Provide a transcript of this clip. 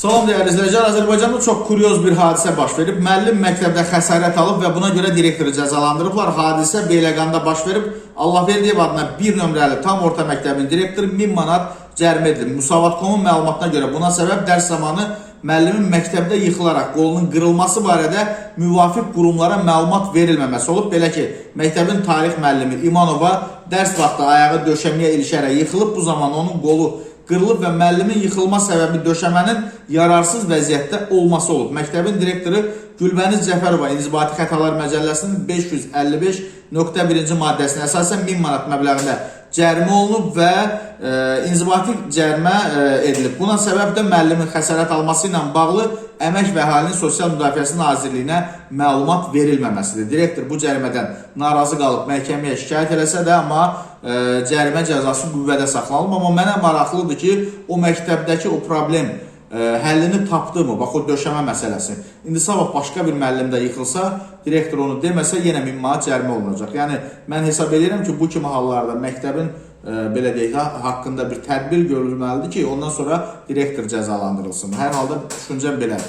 Salam dəyərli izləyicilər, Azərbaycanda çox kuryoz bir hadisə baş verib. Müəllim məktəbdə xəsarət alıb və buna görə direktoru cəzalandırıblar. Hadisə Beyləqanda baş verib. Allahverdiyev adına 1 nömrəli tam orta məktəbin direktoru 1000 manat cərimə edilib. Musavat.com-un məlumatına görə buna səbəb dərs zamanı müəllimin məktəbdə yıxılaraq qolunun qırılması barədə müvafiq qurumlara məlumat verilməməsi olub. Belə ki, məktəbin tarix müəllimi İmanova dərs vaxtı ayağı döşəməyə ilişərək yıxılıb. Bu zaman onun qolu qırılıb və müəllimin yıxılma səbəbi döşəmənin yararsız vəziyyətdə olması olub. Məktəbin direktoru Gülbəniz Cəfərova İnzibati Xətalar Məcəlləsinin 555.1-ci maddəsinə əsasən 1000 manat məbləğində cərimə olunub və inzibati cərimə edilib. Buna səbəb də müəllimin xəsarət alması ilə bağlı Əmək və Əhalinin Sosial Müdafiəsi Nazirliyinə məlumat verilməməsidir. Direktor bu cərimədən narazı qalıb məhkəməyə şikayət eləsə də, amma cərimə cəzası qüvvədə saxlanılıb. Amma mənə maraqlıdır ki, o məktəbdəki o problem həllini tapdı mı? Bax, o döşəmə məsələsi. İndi sabah başqa bir müəllim də yıxılsa, direktor onu deməsə, yenə 1000 manat cərimə olunacaq. Yəni, mən hesab edirəm ki, bu kimi hallarda məktəbin belə deyək, haqqında bir tədbir görülməlidir ki, ondan sonra direktor cəzalandırılsın. Hər halda düşüncəm belədir.